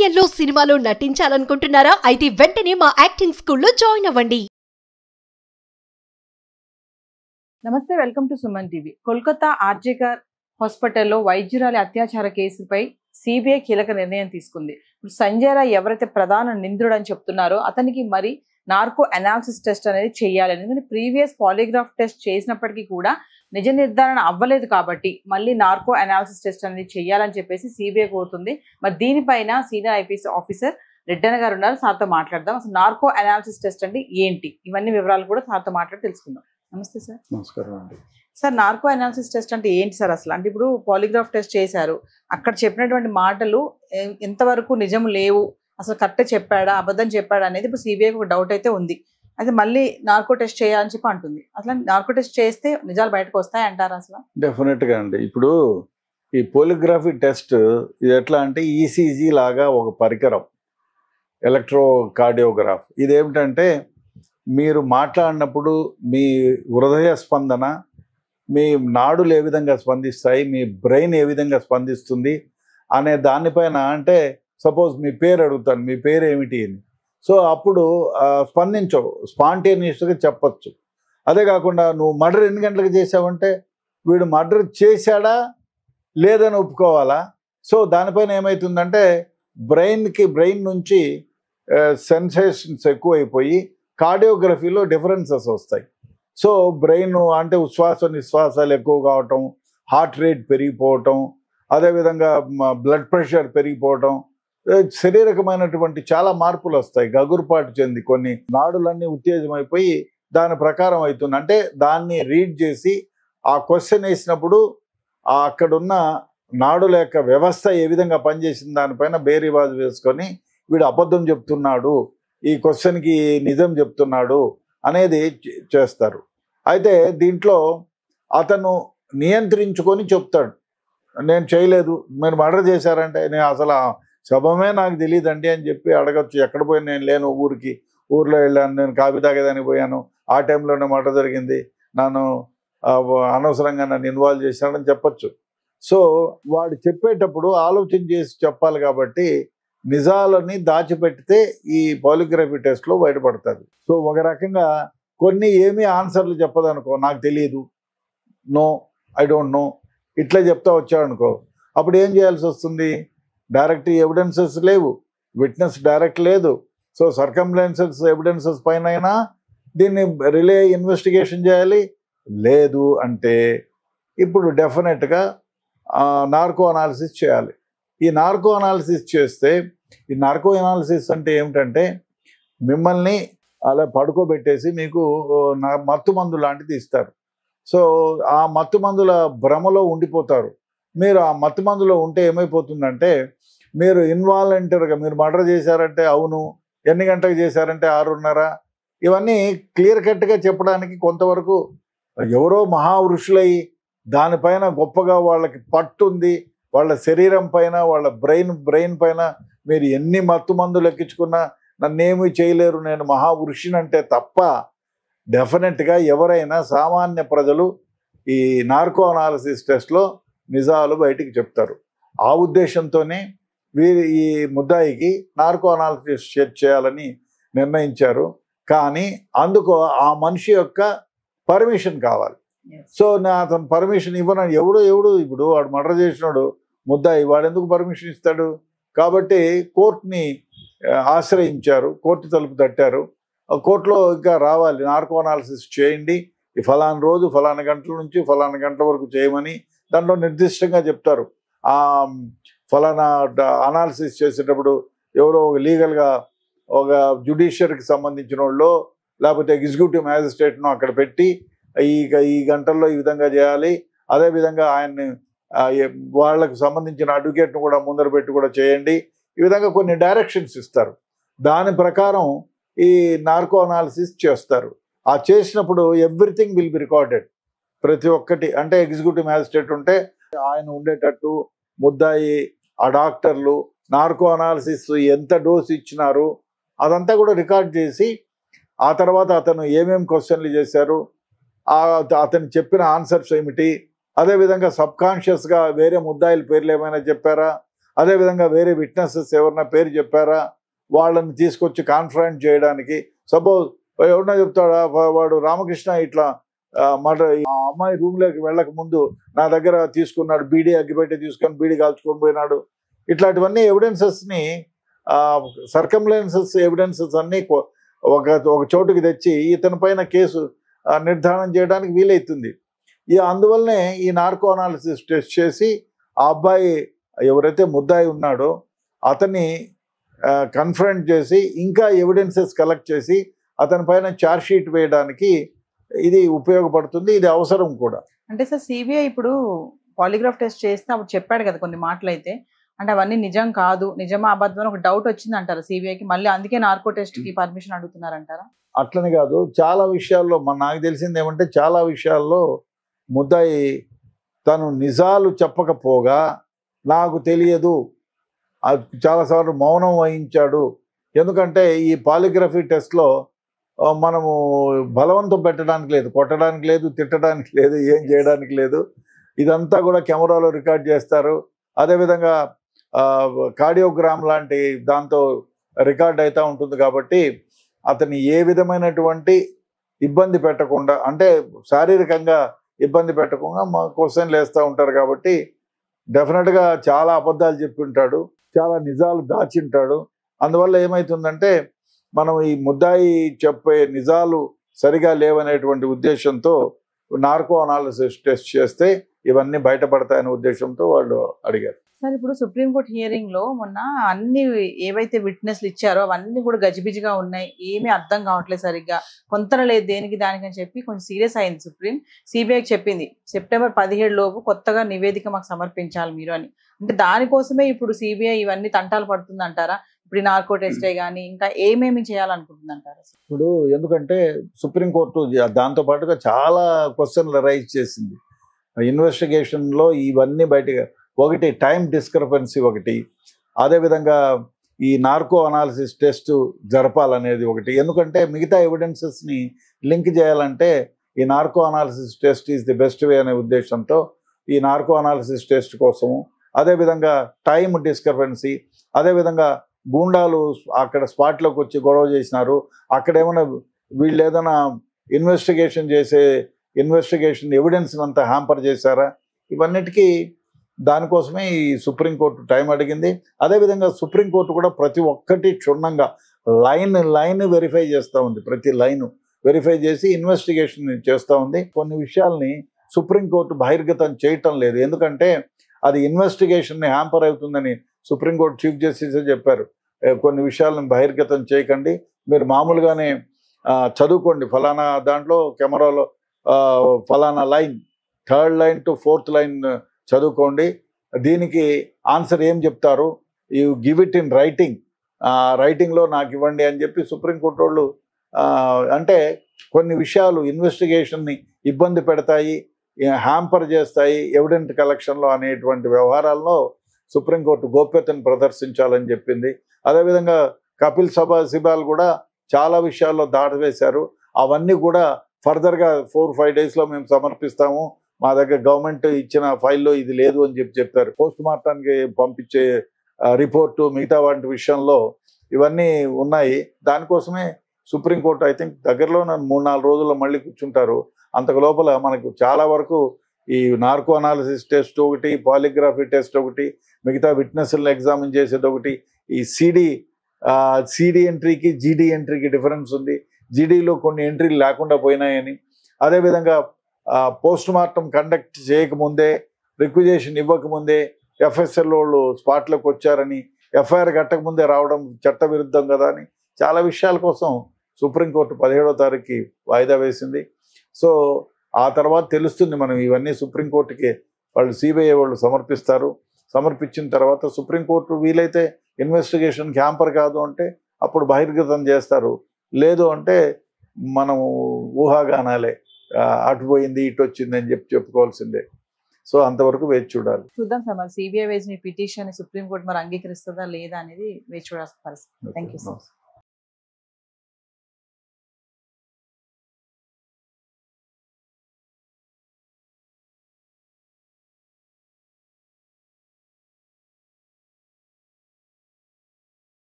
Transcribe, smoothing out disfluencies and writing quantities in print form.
సీరియల్లో సినిమాలో నటించాలనుకుంటున్నారా? అయితే వెంటనే మా యాక్టింగ్ స్కూల్లో జాయిన్ అవ్వండి. నమస్తే, welcome to Suman TV. Kolkata RG Kar హాస్పిటల్లో వైద్యురాలి అత్యాచార కేసుపై సిబిఐ కీలక నిర్ణయం తీసుకుంది. ఇప్పుడు సంజయ్ రాయ్ ఎవరైతే ప్రధాన నిందితుడు అని చెప్తున్నారో అతనికి మరి నార్కో అనాలిసిస్ టెస్ట్ అనేది చేయాలి. ఎందుకంటే ప్రీవియస్ పాలిగ్రాఫ్ టెస్ట్ చేసినప్పటికీ కూడా నిజ నిర్ధారణ అవ్వలేదు కాబట్టి మళ్ళీ నార్కో అనాలిసిస్ టెస్ట్ అనేది చేయాలని చెప్పేసి సిబిఐ కోరుతుంది. మరి దీనిపైన సీనియర్ ఐపీఎస్ ఆఫీసర్ రెడ్డన్న గారు ఉన్నారు, సార్తో మాట్లాడదాం. అసలు నార్కో అనాలిసిస్ టెస్ట్ అంటే ఏంటి, ఇవన్నీ వివరాలు కూడా సార్తో మాట్లాడి తెలుసుకుందాం. నమస్తే సార్. నమస్కారం అండి. సార్, నార్కో అనాలిసిస్ టెస్ట్ అంటే ఏంటి సార్ అసలు? అంటే ఇప్పుడు పాలిగ్రాఫ్ టెస్ట్ చేశారు, అక్కడ చెప్పినటువంటి మాటలు ఎంతవరకు నిజం లేవు, అసలు కరెక్ట్ చెప్పాడా అబద్ధం చెప్పాడా అనేది ఇప్పుడు సిబిఐకి ఒక డౌట్ అయితే ఉంది. అయితే మళ్ళీ నార్కో టెస్ట్ చేయాలని చెప్పి అంటుంది. అసలు నార్కో టెస్ట్ చేస్తే నిజాలు బయటకు వస్తాయి అంటారా అసలు? డెఫినెట్గా అండి. ఇప్పుడు ఈ పోలిగ్రఫీ టెస్ట్ ఇది ఎట్లా అంటే ఈసీజీ లాగా ఒక పరికరం, ఎలక్ట్రోకార్డియోగ్రాఫ్. ఇదేమిటంటే మీరు మాట్లాడినప్పుడు మీ హృదయ స్పందన, మీ నాడులు ఏ విధంగా స్పందిస్తాయి, మీ బ్రెయిన్ ఏ విధంగా స్పందిస్తుంది అనే దానిపైన, అంటే సపోజ్ మీ పేరు అడుగుతాను, మీ పేరు ఏమిటి అని, సో అప్పుడు స్పందించవు, స్పాంటేనియస్గా చెప్పచ్చు. అదే కాకుండా నువ్వు మర్డర్ ఎన్ని గంటలకు చేసావంటే వీడు మర్డర్ చేశాడా లేదని ఒప్పుకోవాలా. సో దానిపైన ఏమవుతుందంటే బ్రెయిన్ నుంచి సెన్సేషన్స్ ఎక్కువైపోయి కార్డియోగ్రఫీలో డిఫరెన్సెస్ వస్తాయి. సో బ్రెయిన్ అంటే ఉచ్ఛ్వాస నిశ్వాసాలు ఎక్కువ కావటం, హార్ట్ రేట్ పెరిగిపోవటం, అదేవిధంగా బ్లడ్ ప్రెషర్ పెరిగిపోవటం, శరీరకమైనటువంటి చాలా మార్పులు వస్తాయి. గగురుపాటు చెంది కొన్ని నాడులన్నీ ఉత్తేజమైపోయి దాని ప్రకారం అవుతుంది. అంటే దాన్ని రీడ్ చేసి ఆ క్వశ్చన్ వేసినప్పుడు అక్కడున్న నాడుల యొక్క వ్యవస్థ ఏ విధంగా పనిచేసిన దానిపైన బేరీబాజు వేసుకొని వీడు అబద్ధం చెప్తున్నాడు, ఈ క్వశ్చన్కి నిజం చెప్తున్నాడు అనేది చేస్తారు. అయితే దీంట్లో అతను నియంత్రించుకొని చెప్తాడు, నేను చేయలేదు, మీరు మర్డర్ చేశారంటే నేను అసలు శవమే నాకు తెలియదండి అని చెప్పి అడగచ్చు. ఎక్కడ పోయి నేను లేను, ఊర్లో వెళ్ళాను, నేను కాఫీ తాగేదానికి పోయాను, ఆ టైంలోనే మర్డర్ జరిగింది, నన్ను అనవసరంగా నన్ను ఇన్వాల్వ్ చేశాడని చెప్పచ్చు. సో వాడు చెప్పేటప్పుడు ఆలోచన చేసి చెప్పాలి కాబట్టి నిజాలని దాచిపెడితే ఈ పాలిగ్రఫీ టెస్ట్లో బయటపడతారు. సో ఒక రకంగా కొన్ని ఏమీ ఆన్సర్లు చెప్పదనుకో, నాకు తెలియదు, నో, ఐ డోంట్ నో, ఇట్లా చెప్తా వచ్చాడనుకో, అప్పుడు ఏం చేయాల్సి వస్తుంది? డైరెక్ట్ ఎవిడెన్సెస్ లేవు, విట్నెస్ డైరెక్ట్ లేదు. సో సర్కమ్స్టాన్సెస్ ఎవిడెన్సెస్ పైన అయినా దీన్ని రిలే ఇన్వెస్టిగేషన్ చేయాలి. లేదు అంటే ఇప్పుడు డెఫినెట్గా నార్కో అనాలిసిస్ చేయాలి. ఈ నార్కో అనాలిసిస్ చేస్తే, ఈ నార్కో అనాలిసిస్ అంటే ఏమిటంటే మిమ్మల్ని అలా పడుకోబెట్టేసి మీకు మత్తు మందు లాంటిది ఇస్తారు. సో ఆ మత్తు మందుల భ్రమలో ఉండిపోతారు. మీరు ఆ మత్తు మందులో ఉంటే ఏమైపోతుందంటే మీరు ఇన్వాలంటరీగా మీరు మర్డర్ చేశారంటే అవును, ఎన్ని గంటలకు చేశారంటే 6:30, ఇవన్నీ క్లియర్ కట్గా చెప్పడానికి కొంతవరకు ఎవరో మహావృషులై దానిపైన గొప్పగా వాళ్ళకి పట్టుంది, వాళ్ళ శరీరం పైన, వాళ్ళ బ్రెయిన్ పైన మీరు ఎన్ని మత్తు మందులు ఎక్కించుకున్నా నన్నేమీ చేయలేరు, నేను మహావృషినంటే తప్ప డెఫినెట్గా ఎవరైనా సామాన్య ప్రజలు ఈ నార్కో అనాలిసిస్ టెస్ట్లో నిజాలు బయటికి చెప్తారు. ఆ ఉద్దేశంతోనే ఈ ముద్దాయికి నార్కో అనాలిసిస్ చేయాలని నిర్ణయించారు. కానీ అందుకు ఆ మనిషి యొక్క పర్మిషన్ కావాలి. సో అతను పర్మిషన్ ఇవ్వను, ఎవడు ఇప్పుడు వాడు మర్డర్ చేసినాడు ముద్దాయి, వాడు ఎందుకు పర్మిషన్ ఇస్తాడు? కాబట్టి కోర్టుని ఆశ్రయించారు, కోర్టు తలుపు తట్టారు. కోర్టులో ఇంకా రావాలి, నార్కో అనాలిసిస్ చేయండి, ఈ ఫలానా రోజు ఫలానా గంటల నుంచి ఫలానా గంటల వరకు చేయమని దాంట్లో నిర్దిష్టంగా చెప్తారు. ఆ ఫలానా అనాలిసిస్ చేసేటప్పుడు ఎవరో లీగల్గా ఒక జ్యుడిషియరీకి సంబంధించిన వాళ్ళు లేకపోతే ఎగ్జిక్యూటివ్ మ్యాజిస్ట్రేట్ను అక్కడ పెట్టి ఈ గంటల్లో ఈ విధంగా చేయాలి, అదేవిధంగా ఆయన్ని వాళ్ళకు సంబంధించిన అడ్వకేట్ను కూడా ముందర పెట్టి కూడా చేయండి, ఈ విధంగా కొన్ని డైరెక్షన్స్ ఇస్తారు. దాని ప్రకారం ఈ నార్కో అనాలిసిస్ చేస్తారు. ఆ చేసినప్పుడు ఎవ్రీథింగ్ విల్ బి రికార్డెడ్, ప్రతి ఒక్కటి. అంటే ఎగ్జిక్యూటివ్ మ్యాజిస్ట్రేట్ ఉంటే ఆయన ఉండేటట్టు, ముద్దాయి, ఆ డాక్టర్లు, నార్కో అనాలిసిస్ ఎంత డోసు ఇచ్చినారు అదంతా కూడా రికార్డ్ చేసి, ఆ తర్వాత అతను ఏమేమి క్వశ్చన్లు చేశారు, అతను చెప్పిన ఆన్సర్స్ ఏమిటి, అదేవిధంగా సబ్కాన్షియస్గా వేరే ముద్దాయిల పేర్లు ఏమైనా చెప్పారా, అదేవిధంగా వేరే విట్నెసెస్ ఎవరన్నా పేరు చెప్పారా వాళ్ళని తీసుకొచ్చి కాన్ఫరెన్స్ చేయడానికి. సపోజ్ ఎవరన్నా చెప్తాడా వాడు రామకృష్ణ ఇట్లా ఆ అమ్మాయి రూమ్లోకి వెళ్ళక ముందు నా దగ్గర తీసుకున్నాడు, బీడీ అగ్గిపెట్టి తీసుకొని బీడీ కాల్చుకొని పోయినాడు, ఇట్లాంటివన్నీ ఎవిడెన్సెస్ని సర్కమ్లెన్సెస్ ఎవిడెన్సెస్ అన్నీ ఒక చోటుకి తెచ్చి ఇతని పైన కేసు నిర్ధారణ చేయడానికి వీలవుతుంది. అందువల్లనే ఈ నార్కో అనాలిసిస్ టెస్ట్ చేసి ఆ అబ్బాయి ఎవరైతే ముద్దాయి ఉన్నాడో అతన్ని కన్ఫరెంట్ చేసి ఇంకా ఎవిడెన్సెస్ కలెక్ట్ చేసి అతని పైన ఛార్జ్ షీట్ వేయడానికి ఇది ఉపయోగపడుతుంది. ఇది అవసరం కూడా. అంటే సార్ సిబిఐ ఇప్పుడు పాలిగ్రాఫ్ టెస్ట్ చేస్తే అప్పుడు చెప్పాడు కదా కొన్ని మాటలు అయితే, అంటే అవన్నీ నిజం కాదు, నిజమా అబద్ధం ఒక డౌట్ వచ్చింది అంటారు సిబిఐకి, మళ్ళీ అందుకే నార్కో టెస్ట్ కి పర్మిషన్ అడుగుతున్నారంటారా? అట్లని కాదు, చాలా విషయాల్లో నాకు తెలిసింది ఏమంటే చాలా విషయాల్లో ముద్దాయి తను నిజాలు చెప్పకపోగా నాకు తెలియదు చాలాసార్లు మౌనం వహించాడు. ఎందుకంటే ఈ పాలిగ్రఫీ టెస్ట్లో మనము బలవంతం పెట్టడానికి లేదు, కొట్టడానికి లేదు, తిట్టడానికి లేదు, ఏం చేయడానికి లేదు. ఇదంతా కూడా కెమెరాలో రికార్డ్ చేస్తారు. అదేవిధంగా కార్డియోగ్రామ్ లాంటి దాంతో రికార్డ్ అవుతూ ఉంటుంది. కాబట్టి అతన్ని ఏ విధమైనటువంటి ఇబ్బంది పెట్టకుండా, అంటే శారీరకంగా ఇబ్బంది పెట్టకుండా మా క్వశ్చన్లు వేస్తూ ఉంటారు. కాబట్టి డెఫినెట్గా చాలా అబద్ధాలు చెప్పి ఉంటాడు, చాలా నిజాలు దాచింటాడు. అందువల్ల ఏమవుతుందంటే మనం ఈ ముద్దాయి చెప్పే నిజాలు సరిగా లేవనేటువంటి ఉద్దేశంతో నార్కో అనాలిసిస్ టెస్ట్ చేస్తే ఇవన్నీ బయటపడతాయనే ఉద్దేశంతో వాళ్ళు అడిగారు. సార్ ఇప్పుడు సుప్రీంకోర్టు హియరింగ్ లో మొన్న అన్ని ఏవైతే విట్నెస్లు ఇచ్చారో అవన్నీ కూడా గజిబిజిగా ఉన్నాయి, ఏమీ అర్థం కావట్లేదు సరిగ్గా, పొంతన లేదు దేనికి దానికి అని చెప్పి కొంచెం సీరియస్ అయింది సుప్రీం. సిబిఐకి చెప్పింది సెప్టెంబర్ 17 లోపు కొత్తగా నివేదిక మాకు సమర్పించాలి మీరు అని. అంటే దానికోసమే ఇప్పుడు సిబిఐ ఇవన్నీ తంటాలు పడుతుంది అంటారా? ఇప్పుడు నార్కో టెస్టే కానీ ఇంకా ఏమేమి చేయాలనుకుంటుంది అంటారా? ఇప్పుడు ఎందుకంటే సుప్రీంకోర్టు దాంతో పాటుగా చాలా క్వశ్చన్లు రైజ్ చేసింది ఇన్వెస్టిగేషన్లో. ఇవన్నీ బయటగా ఒకటి టైం డిస్క్రిపెన్సీ ఒకటి, అదేవిధంగా ఈ నార్కో అనాలిసిస్ టెస్ట్ జరపాలనేది ఒకటి. ఎందుకంటే మిగతా ఎవిడెన్సెస్ని లింక్ చేయాలంటే ఈ narco analysis test is the best way అనే ఉద్దేశంతో ఈ నార్కో అనాలిసిస్ టెస్ట్ కోసము, అదేవిధంగా టైం డిస్క్రిపెన్సీ, అదేవిధంగా గూండాలు అక్కడ స్పాట్లోకి వచ్చి గొడవ చేసినారు, అక్కడ ఏమైనా వీళ్ళు ఏదైనా ఇన్వెస్టిగేషన్ ఎవిడెన్స్ అంతా హ్యాంపర్ చేశారా, ఇవన్నిటికీ దానికోసమే ఈ సుప్రీంకోర్టు టైం అడిగింది. అదేవిధంగా సుప్రీంకోర్టు కూడా ప్రతి ఒక్కటి క్షుణ్ణంగా లైన్ వెరిఫై చేస్తూ ఉంది, ప్రతి లైన్ వెరిఫై చేసి ఇన్వెస్టిగేషన్ చేస్తూ ఉంది. కొన్ని విషయాల్ని సుప్రీంకోర్టు బహిర్గతం చేయటం లేదు, ఎందుకంటే అది ఇన్వెస్టిగేషన్ని హ్యాంపర్ అవుతుందని సుప్రీంకోర్టు చీఫ్ జస్టిస్ చెప్పారు. కొన్ని విషయాలను బహిర్గతం చేయకండి, మీరు మామూలుగానే చదువుకోండి, ఫలానా దాంట్లో కెమెరాలో ఫలానా line 3rd line to 4th line చదువుకోండి, దీనికి ఆన్సర్ ఏం చెప్తారు, యూ గివ్ ఇట్ ఇన్ రైటింగ్లో నాకు ఇవ్వండి అని చెప్పి సుప్రీంకోర్టు వాళ్ళు అంటే కొన్ని విషయాలు ఇన్వెస్టిగేషన్ని ఇబ్బంది పెడతాయి, హ్యాంపర్ చేస్తాయి ఎవిడెంట్ కలెక్షన్లో అనేటువంటి వ్యవహారాల్లో సుప్రీంకోర్టు గోప్యతను ప్రదర్శించాలని చెప్పింది. అదేవిధంగా కపిల్ సిబాల్ కూడా చాలా విషయాల్లో దాటవేశారు, అవన్నీ కూడా ఫర్దర్గా 4-5 డేస్లో మేము సమర్పిస్తాము, మా దగ్గర గవర్నమెంట్ ఇచ్చిన ఫైల్లో ఇది లేదు అని చెప్పారు. పోస్ట్ మార్టానికి పంపించే రిపోర్టు మిగతా వాటి విషయంలో ఇవన్నీ ఉన్నాయి. దానికోసమే సుప్రీంకోర్టు ఐ థింక్ దగ్గరలో 3-4 రోజుల్లో మళ్ళీ కూర్చుంటారు. అంతకు లోపల మనకు చాలా వరకు ఈ నార్కో అనాలిసిస్ టెస్ట్ ఒకటి, పాలిగ్రఫీ టెస్ట్ ఒకటి, మిగతా విట్నెస్లను ఎగ్జామిన్ చేసేది ఒకటి, ఈ సిడి ఎంట్రీకి జీడీ ఎంట్రీకి డిఫరెన్స్ ఉంది, జీడీలో కొన్ని ఎంట్రీలు లేకుండా పోయినాయని, అదేవిధంగా పోస్ట్ మార్టం కండక్ట్ చేయకముందే రిక్విజేషన్ ఇవ్వకముందే ఎఫ్ఎస్ఎల్ వాళ్ళు స్పాట్లోకి వచ్చారని, ఎఫ్ఐఆర్ కట్టకముందే రావడం చట్టవిరుద్ధం కదా అని చాలా విషయాల కోసం సుప్రీంకోర్టు 17వ తారీఖుకి వాయిదా వేసింది. సో ఆ తర్వాత తెలుస్తుంది మనం ఇవన్నీ సుప్రీంకోర్టుకి వాళ్ళు సిబిఐ వాళ్ళు సమర్పిస్తారు. సమర్పించిన తర్వాత సుప్రీంకోర్టు వీలైతే ఇన్వెస్టిగేషన్ హ్యాంపర్ కాదు అంటే అప్పుడు బహిర్గతం చేస్తారు, లేదు అంటే మనము ఊహాగానాలే, అటు పోయింది ఇటు వచ్చింది అని చెప్పుకోవాల్సిందే. సో అంతవరకు వేచి చూడాలి. చూద్దాం సార్, మరి సిబిఐ వేసిన పిటిషన్ సుప్రీంకోర్టు మరి అంగీకరిస్తుందా లేదా అనేది వేచి చూడాల్సిన పరిస్థితి. Thank you sir.